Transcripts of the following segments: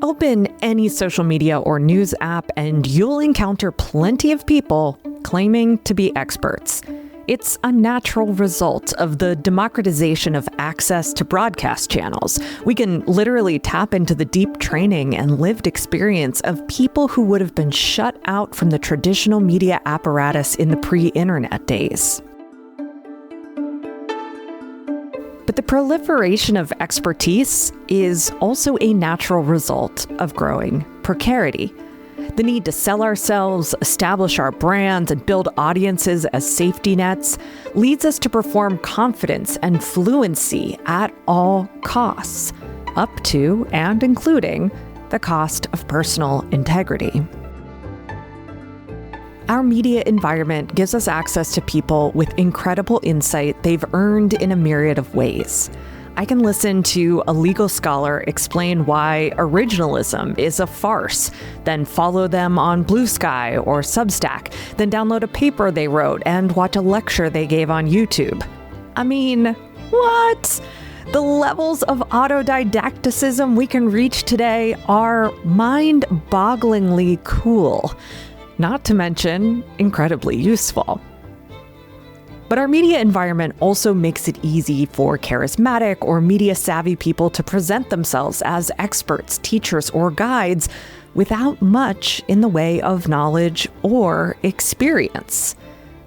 Open any social media or news app and you'll encounter plenty of people claiming to be experts. It's a natural result of the democratization of access to broadcast channels. We can literally tap into the deep training and lived experience of people who would have been shut out from the traditional media apparatus in the pre-internet days. But the proliferation of expertise is also a natural result of growing precarity. The need to sell ourselves, establish our brands, and build audiences as safety nets leads us to perform confidence and fluency at all costs, up to and including the cost of personal integrity. Our media environment gives us access to people with incredible insight they've earned in a myriad of ways. I can listen to a legal scholar explain why originalism is a farce, then follow them on Blue Sky or Substack, then download a paper they wrote and watch a lecture they gave on YouTube. I mean, what? The levels of autodidacticism we can reach today are mind-bogglingly cool, not to mention incredibly useful. But our media environment also makes it easy for charismatic or media-savvy people to present themselves as experts, teachers, or guides without much in the way of knowledge or experience.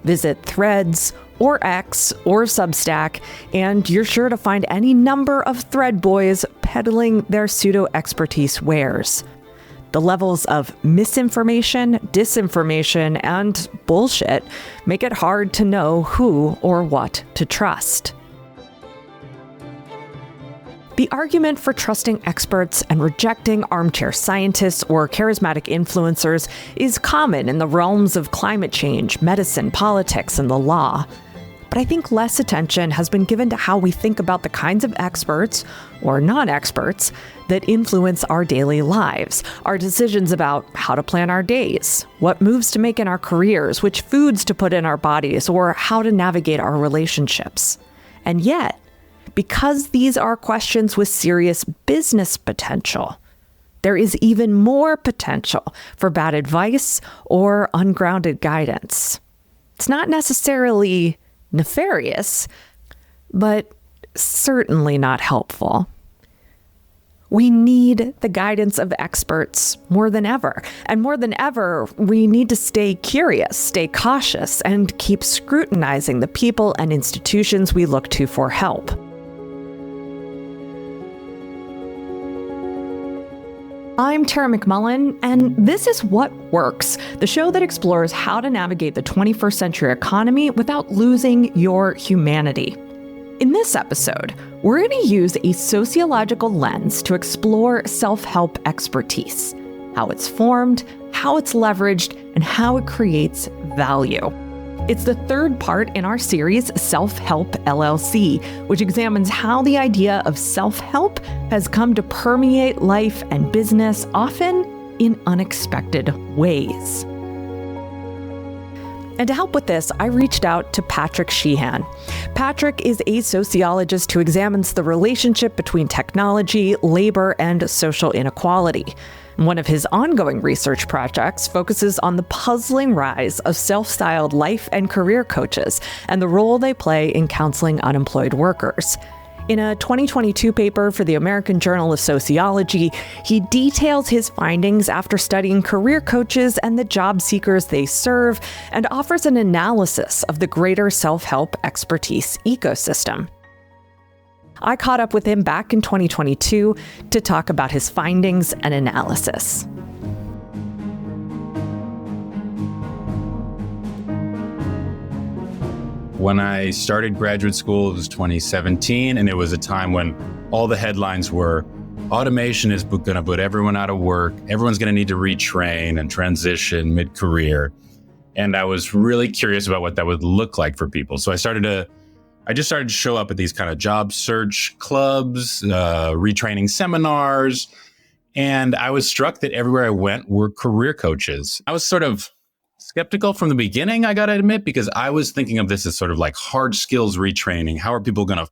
Visit Threads or X or Substack, and you're sure to find any number of thread boys peddling their pseudo-expertise wares. The levels of misinformation, disinformation, and bullshit make it hard to know who or what to trust. The argument for trusting experts and rejecting armchair scientists or charismatic influencers is common in the realms of climate change, medicine, politics, and the law. But I think less attention has been given to how we think about the kinds of experts, or non-experts, that influence our daily lives, our decisions about how to plan our days, what moves to make in our careers, which foods to put in our bodies, or how to navigate our relationships. And yet, because these are questions with serious business potential, there is even more potential for bad advice or ungrounded guidance. It's not necessarily nefarious, but certainly not helpful. We need the guidance of experts more than ever. And more than ever, we need to stay curious, stay cautious, and keep scrutinizing the people and institutions we look to for help. I'm Tara McMullen, and this is What Works, the show that explores how to navigate the 21st century economy without losing your humanity. In this episode, we're going to use a sociological lens to explore self-help expertise, how it's formed, how it's leveraged, and how it creates value. It's the third part in our series, Self-Help LLC, which examines how the idea of self-help has come to permeate life and business, often in unexpected ways. And to help with this, I reached out to Patrick Sheehan. Patrick is a sociologist who examines the relationship between technology, labor, and social inequality. One of his ongoing research projects focuses on the puzzling rise of self-styled life and career coaches and the role they play in counseling unemployed workers. In a 2022 paper for the American Journal of Sociology, he details his findings after studying career coaches and the job seekers they serve, and offers an analysis of the greater self-help expertise ecosystem. I caught up with him back in 2022 to talk about his findings and analysis. When I started graduate school, it was 2017, and it was a time when all the headlines were, automation is going to put everyone out of work, everyone's going to need to retrain and transition mid-career. And I was really curious about what that would look like for people. So I just started to show up at these kind of job search clubs, retraining seminars, and I was struck that everywhere I went were career coaches. I was sort of skeptical from the beginning, I got to admit, because I was thinking of this as sort of like hard skills retraining. How are people going to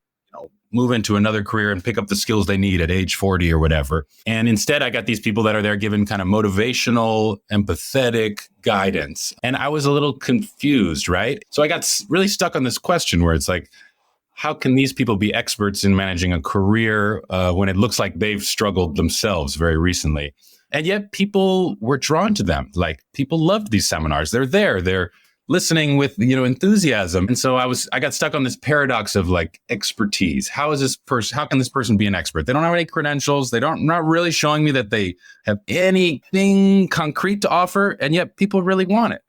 move into another career and pick up the skills they need at age 40 or whatever. And instead, I got these people that are there given kind of motivational, empathetic guidance. And I was a little confused, right? So I got really stuck on this question where it's like, how can these people be experts in managing a career when it looks like they've struggled themselves very recently? And yet people were drawn to them. Like, people loved these seminars. They're listening with, enthusiasm. And so I got stuck on this paradox of like expertise. How can this person be an expert? They don't have any credentials. Not really showing me that they have anything concrete to offer. And yet people really want it.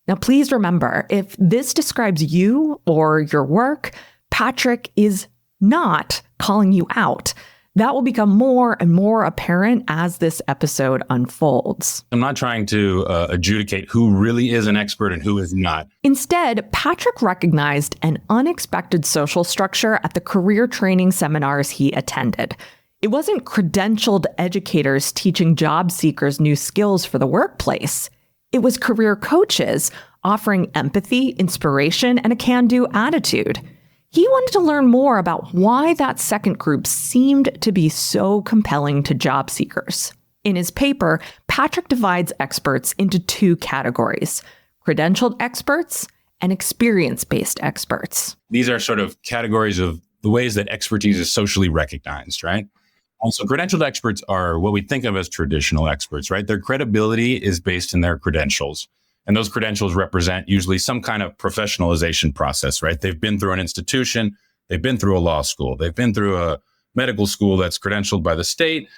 Now, please remember, if this describes you or your work, Patrick is not calling you out. That will become more and more apparent as this episode unfolds. I'm not trying to adjudicate who really is an expert and who is not. Instead, Patrick recognized an unexpected social structure at the career training seminars he attended. It wasn't credentialed educators teaching job seekers new skills for the workplace. It was career coaches offering empathy, inspiration, and a can-do attitude. He wanted to learn more about why that second group seemed to be so compelling to job seekers. In his paper, Patrick divides experts into two categories: credentialed experts and experience-based experts. These are sort of categories of the ways that expertise is socially recognized, right? Also, credentialed experts are what we think of as traditional experts, right? Their credibility is based in their credentials. And those credentials represent usually some kind of professionalization process, right? They've been through an institution, they've been through a law school, they've been through a medical school that's credentialed by the state,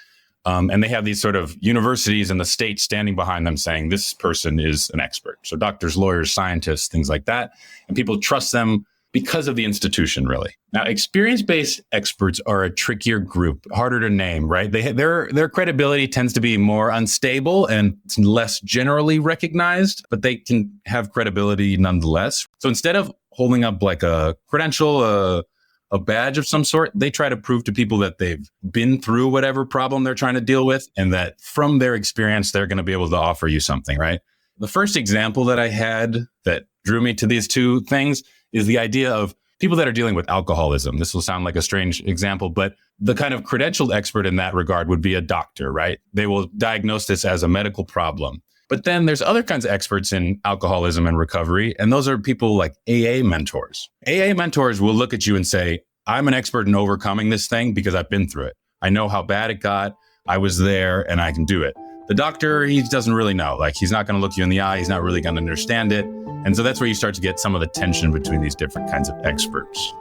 and they have these sort of universities and the state standing behind them saying, this person is an expert. So doctors, lawyers, scientists, things like that. And people trust them because of the institution, really. Now, experience-based experts are a trickier group, harder to name, right? Their credibility tends to be more unstable and less generally recognized, but they can have credibility nonetheless. So instead of holding up like a credential, a badge of some sort, they try to prove to people that they've been through whatever problem they're trying to deal with, and that from their experience, they're going to be able to offer you something, right? The first example that I had that drew me to these two things is the idea of people that are dealing with alcoholism. This will sound like a strange example, but the kind of credentialed expert in that regard would be a doctor, right? They will diagnose this as a medical problem. But then there's other kinds of experts in alcoholism and recovery, and those are people like AA mentors. AA mentors will look at you and say, I'm an expert in overcoming this thing because I've been through it. I know how bad it got. I was there and I can do it. The doctor, he doesn't really know. Like, he's not going to look you in the eye. He's not really going to understand it. And so that's where you start to get some of the tension between these different kinds of experts.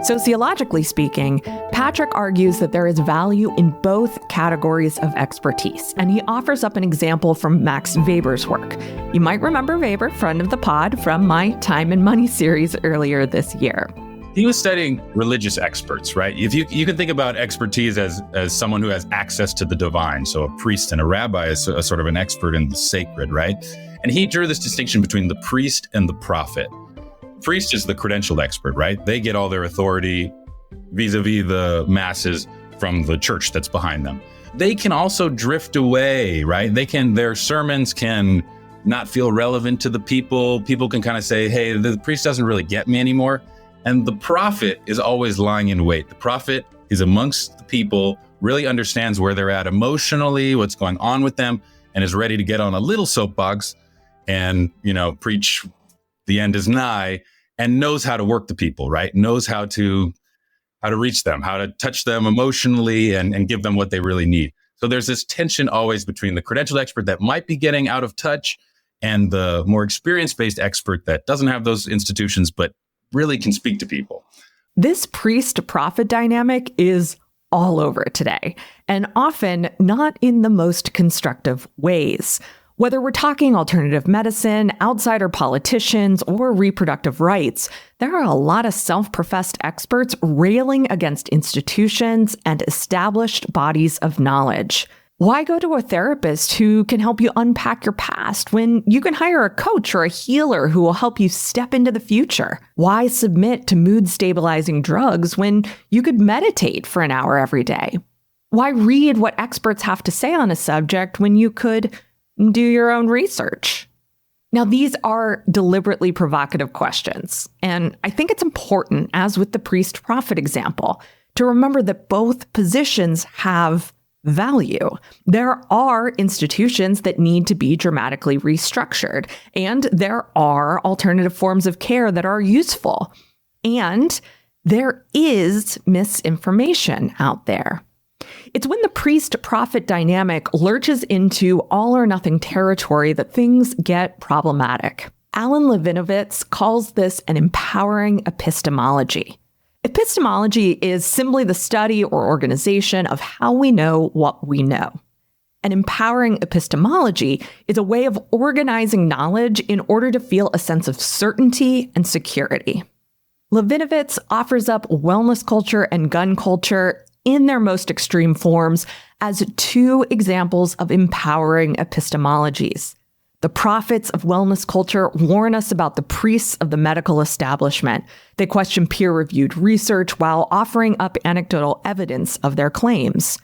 Sociologically speaking, Patrick argues that there is value in both categories of expertise, and he offers up an example from Max Weber's work. You might remember Weber, friend of the pod, from my Time and Money series earlier this year. He was studying religious experts, right? If you can think about expertise as someone who has access to the divine. So a priest and a rabbi is a sort of an expert in the sacred, right? And he drew this distinction between the priest and the prophet. Priest is the credentialed expert, right? They get all their authority vis-a-vis the masses from the church that's behind them. They can also drift away, right? Their sermons can not feel relevant to the people. People can kind of say, hey, the priest doesn't really get me anymore. And the prophet is always lying in wait. The prophet is amongst the people, really understands where they're at emotionally, what's going on with them, and is ready to get on a little soapbox and, preach the end is nigh, and knows how to work the people, right? Knows how to reach them, how to touch them emotionally and give them what they really need. So there's this tension always between the credentialed expert that might be getting out of touch and the more experience-based expert that doesn't have those institutions, but really can speak to people. This priest-to-prophet dynamic is all over today, and often not in the most constructive ways. Whether we're talking alternative medicine, outsider politicians, or reproductive rights, there are a lot of self-professed experts railing against institutions and established bodies of knowledge. Why go to a therapist who can help you unpack your past when you can hire a coach or a healer who will help you step into the future? Why submit to mood-stabilizing drugs when you could meditate for an hour every day? Why read what experts have to say on a subject when you could do your own research? Now, these are deliberately provocative questions, and I think it's important, as with the priest-prophet example, to remember that both positions have value. There are institutions that need to be dramatically restructured, and there are alternative forms of care that are useful, and there is misinformation out there. It's when the priest-prophet dynamic lurches into all-or-nothing territory that things get problematic. Alan Levinovitz calls this an empowering epistemology. Epistemology is simply the study or organization of how we know what we know. An empowering epistemology is a way of organizing knowledge in order to feel a sense of certainty and security. Levinovitz offers up wellness culture and gun culture in their most extreme forms as two examples of empowering epistemologies. The prophets of wellness culture warn us about the priests of the medical establishment. They question peer-reviewed research while offering up anecdotal evidence of their claims.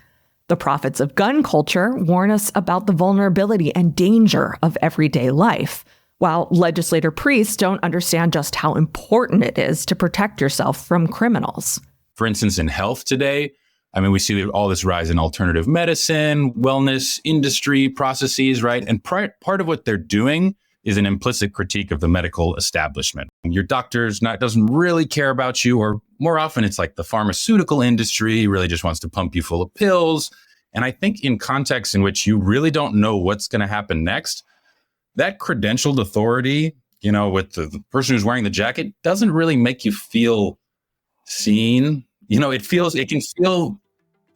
The prophets of gun culture warn us about the vulnerability and danger of everyday life, while legislator priests don't understand just how important it is to protect yourself from criminals. For instance, in health today, we see all this rise in alternative medicine, wellness industry processes, right? And part of what they're doing is an implicit critique of the medical establishment. Your doctor's doesn't really care about you, or more often it's like the pharmaceutical industry really just wants to pump you full of pills. And I think in contexts in which you really don't know what's going to happen next, that credentialed authority, with the person who's wearing the jacket, doesn't really make you feel seen. It can feel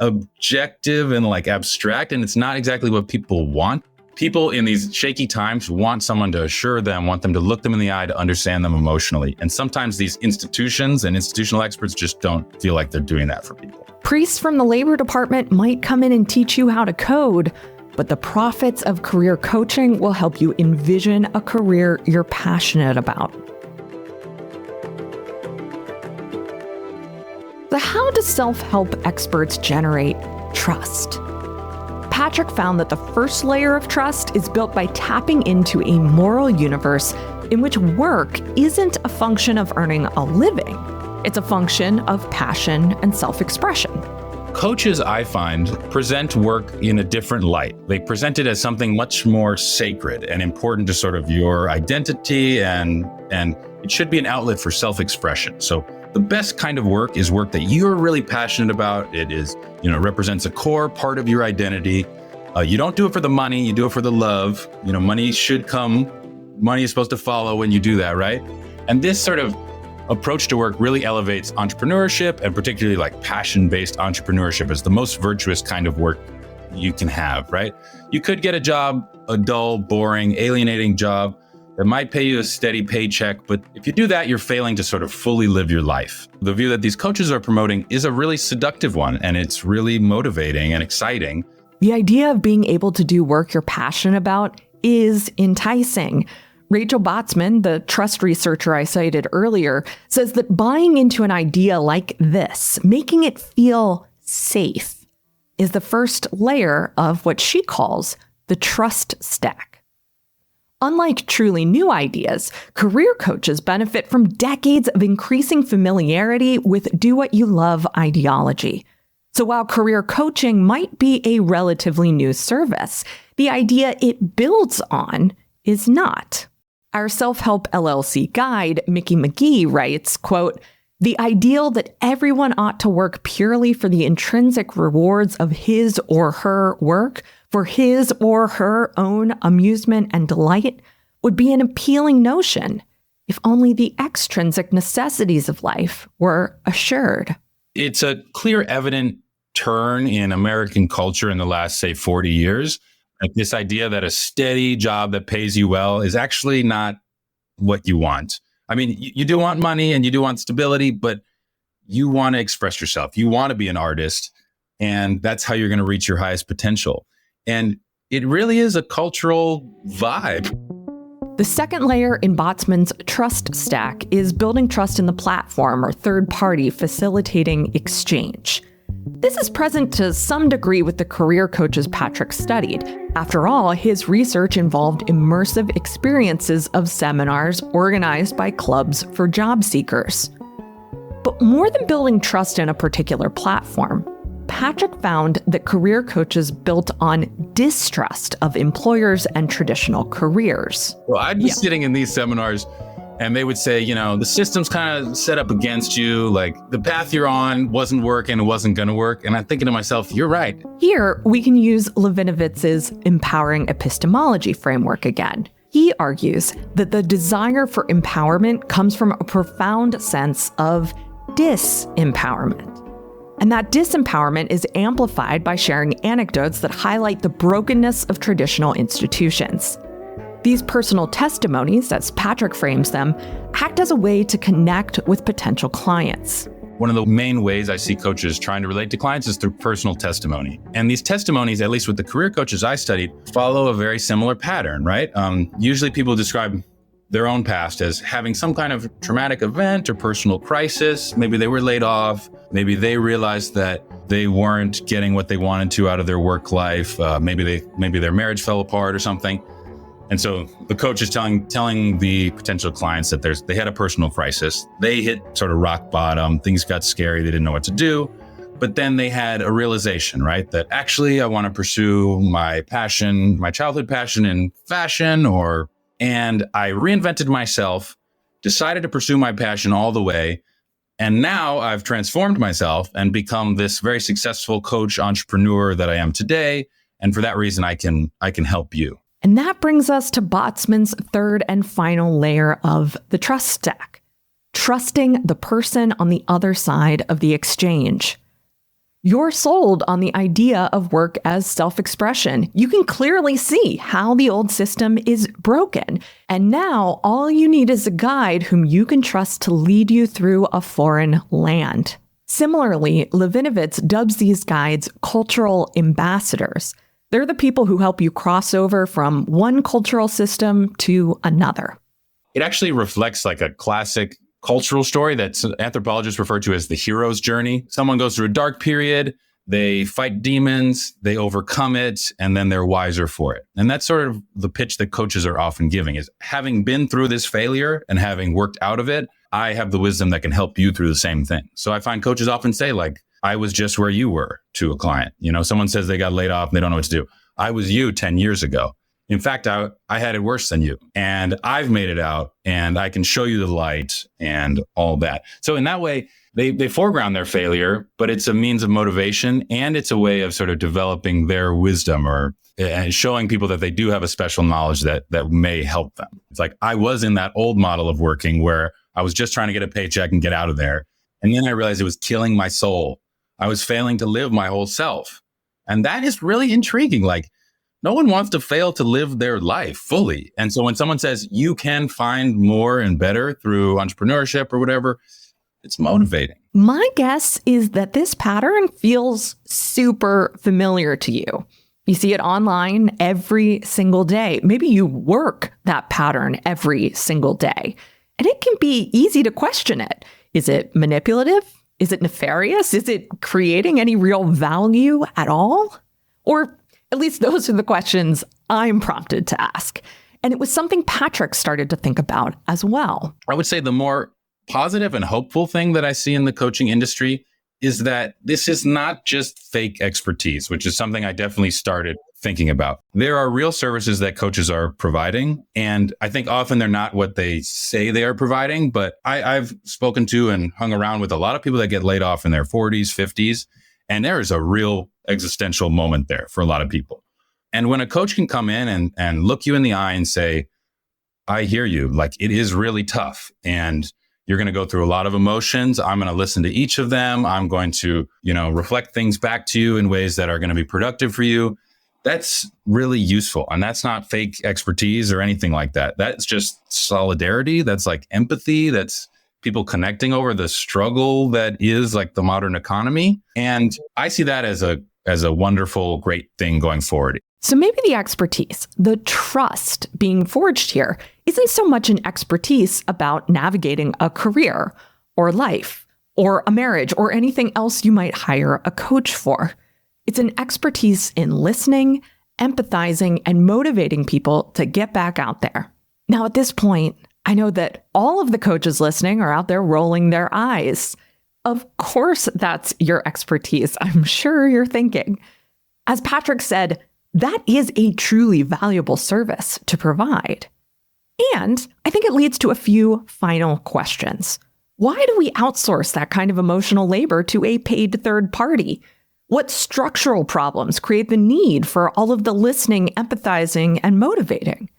objective and abstract, and it's not exactly what people want. People in these shaky times want someone to assure them, want them to look them in the eye, to understand them emotionally. And sometimes these institutions and institutional experts just don't feel like they're doing that for people. Priests from the labor department might come in and teach you how to code, but the prophets of career coaching will help you envision a career you're passionate about. So how do self-help experts generate trust? Patrick found that the first layer of trust is built by tapping into a moral universe in which work isn't a function of earning a living. It's a function of passion and self-expression. Coaches, I find, present work in a different light. They present it as something much more sacred and important to sort of your identity, and it should be an outlet for self-expression. So the best kind of work is work that you're really passionate about. It is, represents a core part of your identity. You don't do it for the money, you do it for the love. Money should come. Money is supposed to follow when you do that, right? And this sort of approach to work really elevates entrepreneurship, and particularly passion-based entrepreneurship is the most virtuous kind of work you can have, right? You could get a job, a dull, boring, alienating job that might pay you a steady paycheck, but if you do that, you're failing to sort of fully live your life. The view that these coaches are promoting is a really seductive one, and it's really motivating and exciting. The idea of being able to do work you're passionate about is enticing. Rachel Botsman, the trust researcher I cited earlier, says that buying into an idea like this, making it feel safe, is the first layer of what she calls the trust stack. Unlike truly new ideas, career coaches benefit from decades of increasing familiarity with do-what-you-love ideology. So while career coaching might be a relatively new service, the idea it builds on is not. Our self-help LLC guide, Mickey McGee, writes, quote, "The ideal that everyone ought to work purely for the intrinsic rewards of his or her work, for his or her own amusement and delight, would be an appealing notion if only the extrinsic necessities of life were assured." It's a clear, evident turn in American culture in the last, say, 40 years. This idea that a steady job that pays you well is actually not what you want. You do want money and you do want stability, but you want to express yourself. You want to be an artist, and that's how you're going to reach your highest potential. And it really is a cultural vibe. The second layer in Botsman's trust stack is building trust in the platform or third party facilitating exchange. This is present to some degree with the career coaches Patrick studied. After all, his research involved immersive experiences of seminars organized by clubs for job seekers. But more than building trust in a particular platform, Patrick found that career coaches built on distrust of employers and traditional careers. Well, I'd be sitting in these seminars and they would say, the system's kind of set up against you. Like the path you're on wasn't working, it wasn't going to work. And I'm thinking to myself, you're right. Here, we can use Levinovitz's empowering epistemology framework again. He argues that the desire for empowerment comes from a profound sense of disempowerment. And that disempowerment is amplified by sharing anecdotes that highlight the brokenness of traditional institutions. These personal testimonies, as Patrick frames them, act as a way to connect with potential clients. One of the main ways I see coaches trying to relate to clients is through personal testimony. And these testimonies, at least with the career coaches I studied, follow a very similar pattern, right? Usually people describe their own past as having some kind of traumatic event or personal crisis. Maybe they were laid off. Maybe they realized that they weren't getting what they wanted to out of their work life. Maybe their marriage fell apart or something. And so the coach is telling the potential clients that they had a personal crisis. They hit sort of rock bottom. Things got scary. They didn't know what to do. But then they had a realization, right? That actually I want to pursue my passion, my childhood passion in fashion, and I reinvented myself, decided to pursue my passion all the way. And now I've transformed myself and become this very successful coach entrepreneur that I am today. And for that reason, I can help you. And that brings us to Botsman's third and final layer of the trust stack, trusting the person on the other side of the exchange. You're sold on the idea of work as self-expression. You can clearly see how the old system is broken. And now all you need is a guide whom you can trust to lead you through a foreign land. Similarly, Levinovitz dubs these guides cultural ambassadors. They're the people who help you cross over from one cultural system to another. It actually reflects like a classic cultural story that anthropologists refer to as the hero's journey. Someone goes through a dark period, they fight demons, they overcome it, and then they're wiser for it. And that's sort of the pitch that coaches are often giving is having been through this failure and having worked out of it, I have the wisdom that can help you through the same thing. So I find coaches often say like, I was just where you were to a client. Someone says they got laid off and they don't know what to do. I was you 10 years ago. In fact, I had it worse than you and I've made it out and I can show you the light and all that. So in that way, they foreground their failure, but it's a means of motivation and it's a way of sort of developing their wisdom and showing people that they do have a special knowledge that may help them. It's like I was in that old model of working where I was just trying to get a paycheck and get out of there. And then I realized it was killing my soul. I was failing to live my whole self. And that is really intriguing. Like, no one wants to fail to live their life fully. And so when someone says you can find more and better through entrepreneurship or whatever, it's motivating. My guess is that this pattern feels super familiar to you. You see it online every single day. Maybe you work that pattern every single day. And it can be easy to question it. Is it manipulative? Is it nefarious? Is it creating any real value at all? Or at least those are the questions I'm prompted to ask. And it was something Patrick started to think about as well. I would say the more positive and hopeful thing that I see in the coaching industry is that this is not just fake expertise, which is something I definitely started thinking about. There are real services that coaches are providing. And I think often they're not what they say they are providing. But I've spoken to and hung around with a lot of people that get laid off in their 40s, 50s. And there is a real existential moment there for a lot of people. And when a coach can come in and look you in the eye and say, I hear you, like it is really tough. And you're going to go through a lot of emotions. I'm going to listen to each of them. I'm going to, reflect things back to you in ways that are going to be productive for you. That's really useful. And that's not fake expertise or anything like that. That's just solidarity. That's like empathy. That's people connecting over the struggle that is like the modern economy. And I see that as a wonderful, great thing going forward. So maybe the expertise, the trust being forged here, isn't so much an expertise about navigating a career or life, or a marriage, or anything else you might hire a coach for. It's an expertise in listening, empathizing, and motivating people to get back out there. Now, at this point, I know that all of the coaches listening are out there rolling their eyes. Of course, that's your expertise, I'm sure you're thinking. As Patrick said, that is a truly valuable service to provide. And I think it leads to a few final questions. Why do we outsource that kind of emotional labor to a paid third party? What structural problems create the need for all of the listening, empathizing, and motivating?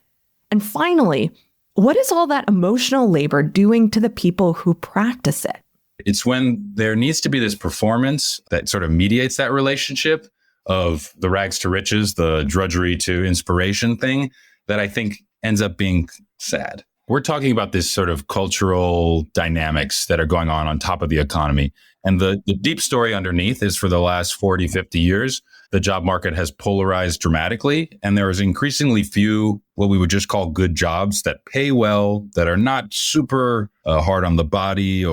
And finally, what is all that emotional labor doing to the people who practice it? It's when there needs to be this performance that sort of mediates that relationship of the rags to riches, the drudgery to inspiration thing that I think ends up being sad. We're talking about this sort of cultural dynamics that are going on top of the economy. And the deep story underneath is for the last 40, 50 years, the job market has polarized dramatically. And there is increasingly few, what we would just call good jobs that pay well, that are not super hard on the body,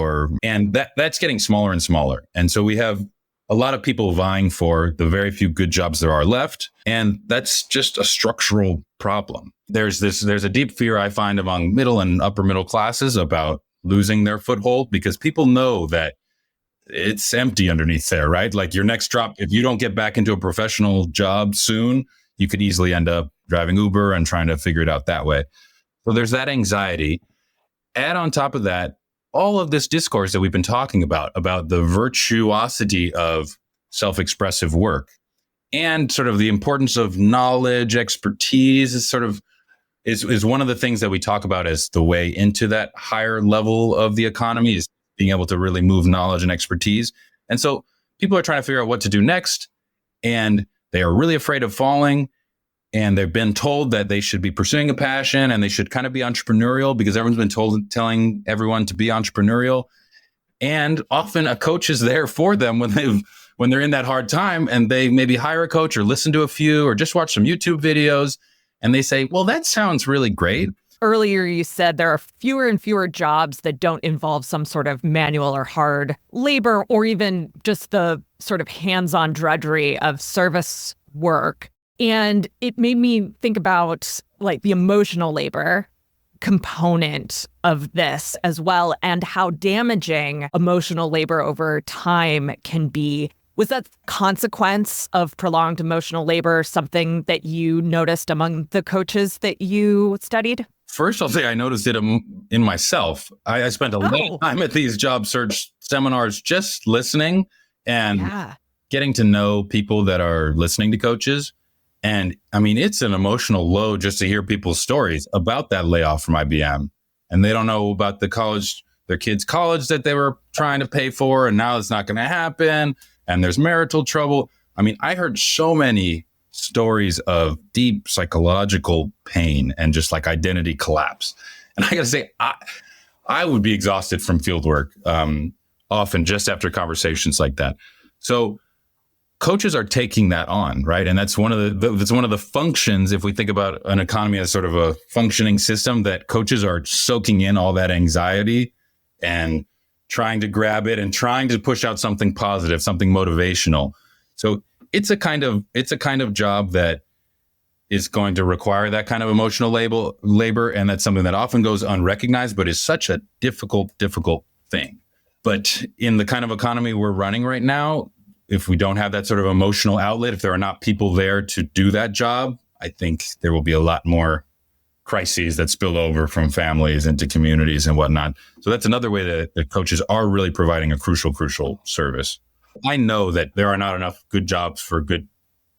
and that's getting smaller and smaller. And so we have a lot of people vying for the very few good jobs there are left. And that's just a structural problem. There's a deep fear I find among middle and upper middle classes about losing their foothold, because people know that it's empty underneath there, right? Like your next drop, if you don't get back into a professional job soon, you could easily end up driving Uber and trying to figure it out that way. So there's that anxiety. Add on top of that, all of this discourse that we've been talking about the virtuosity of self-expressive work and sort of the importance of knowledge, expertise is one of the things that we talk about as the way into that higher level of the economy, is being able to really move knowledge and expertise. And so people are trying to figure out what to do next, and they are really afraid of falling. And they've been told that they should be pursuing a passion and they should kind of be entrepreneurial because everyone's been telling everyone to be entrepreneurial. And often a coach is there for them when they're in that hard time, and they maybe hire a coach or listen to a few or just watch some YouTube videos. And they say, well, that sounds really great. Earlier, you said there are fewer and fewer jobs that don't involve some sort of manual or hard labor, or even just the sort of hands-on drudgery of service work. And it made me think about like the emotional labor component of this as well, and how damaging emotional labor over time can be. Was that consequence of prolonged emotional labor something that you noticed among the coaches that you studied? First, I'll say I noticed it in myself. I spent a lot of time at these job search seminars just listening and getting to know people that are listening to coaches. And I mean, it's an emotional load just to hear people's stories about that layoff from IBM. And they don't know about their kids' college that they were trying to pay for, and now it's not going to happen. And there's marital trouble. I mean, I heard so many stories of deep psychological pain and just like identity collapse. And I got to say, I would be exhausted from field work often just after conversations like that. So coaches are taking that on, right? And that's one of the functions, if we think about an economy as sort of a functioning system, that coaches are soaking in all that anxiety and trying to grab it and trying to push out something positive, something motivational. So it's a kind of job that is going to require that kind of emotional labor. And that's something that often goes unrecognized, but is such a difficult thing. But in the kind of economy we're running right now, if we don't have that sort of emotional outlet, if there are not people there to do that job, I think there will be a lot more crises that spill over from families into communities and whatnot. So that's another way that coaches are really providing a crucial service. I know that there are not enough good jobs for good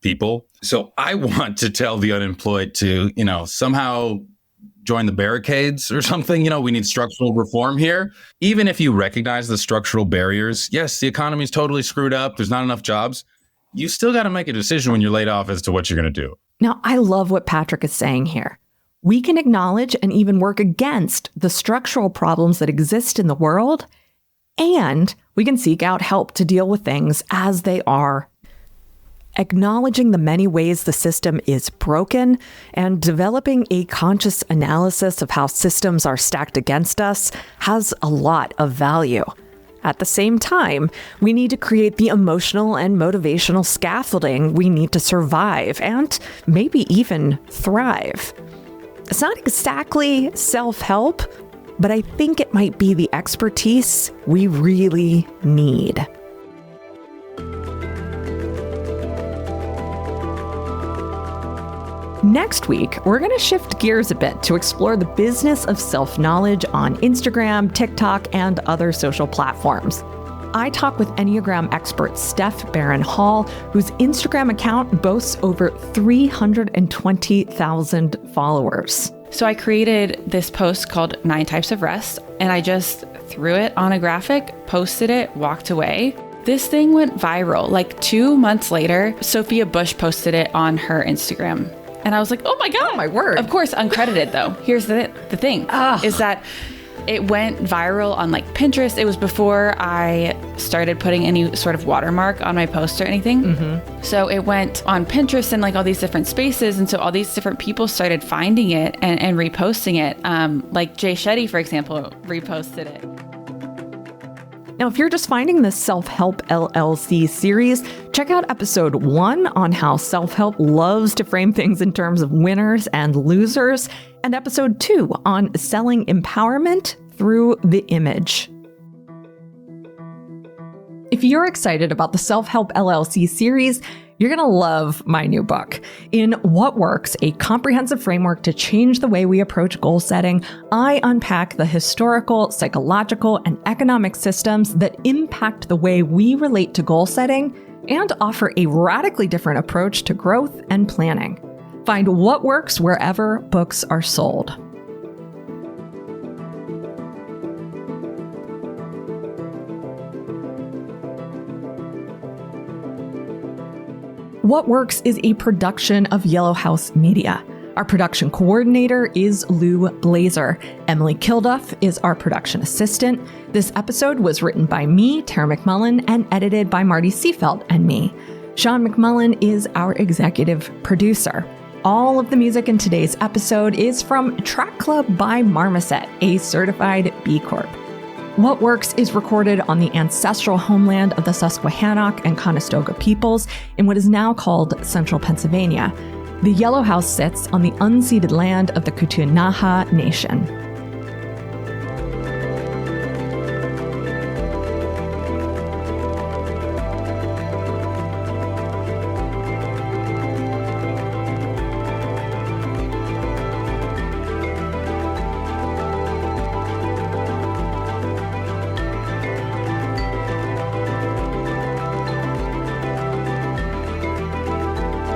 people. So I want to tell the unemployed to, somehow join the barricades or something. We need structural reform here. Even if you recognize the structural barriers, yes, the economy is totally screwed up. There's not enough jobs. You still got to make a decision when you're laid off as to what you're going to do. Now, I love what Patrick is saying here. We can acknowledge and even work against the structural problems that exist in the world, and we can seek out help to deal with things as they are. Acknowledging the many ways the system is broken and developing a conscious analysis of how systems are stacked against us has a lot of value. At the same time, we need to create the emotional and motivational scaffolding we need to survive and maybe even thrive. It's not exactly self-help, but I think it might be the expertise we really need. Next week, we're going to shift gears a bit to explore the business of self-knowledge on Instagram, TikTok, and other social platforms. I talk with Enneagram expert Steph Barron-Hall, whose Instagram account boasts over 320,000 followers. So I created this post called 9 Types of Rest, and I just threw it on a graphic, posted it, walked away. This thing went viral. Like 2 months later, Sophia Bush posted it on her Instagram. And I was like, oh my God. Oh my word. Of course, uncredited though. Here's the thing, is that it went viral on like Pinterest. It was before I started putting any sort of watermark on my post or anything. Mm-hmm. So it went on Pinterest and like all these different spaces. And so all these different people started finding it and reposting it. Like Jay Shetty, for example, reposted it. Now, if you're just finding the Self-Help LLC series, check out episode 1 on how self-help loves to frame things in terms of winners and losers, and episode 2 on selling empowerment through the image. If you're excited about the Self-Help LLC series, you're going to love my new book. In What Works, a comprehensive framework to change the way we approach goal setting, I unpack the historical, psychological, and economic systems that impact the way we relate to goal setting and offer a radically different approach to growth and planning. Find What Works wherever books are sold. What Works is a production of Yellow House Media. Our production coordinator is Lou Blazer. Emily Kilduff is our production assistant. This episode was written by me, Tara McMullen, and edited by Marty Seafeld and me. Sean McMullen is our executive producer. All of the music in today's episode is from Track Club by Marmoset, a certified B Corp. What Works is recorded on the ancestral homeland of the Susquehannock and Conestoga peoples in what is now called Central Pennsylvania. The Yellow House sits on the unceded land of the Ktunaxa Nation.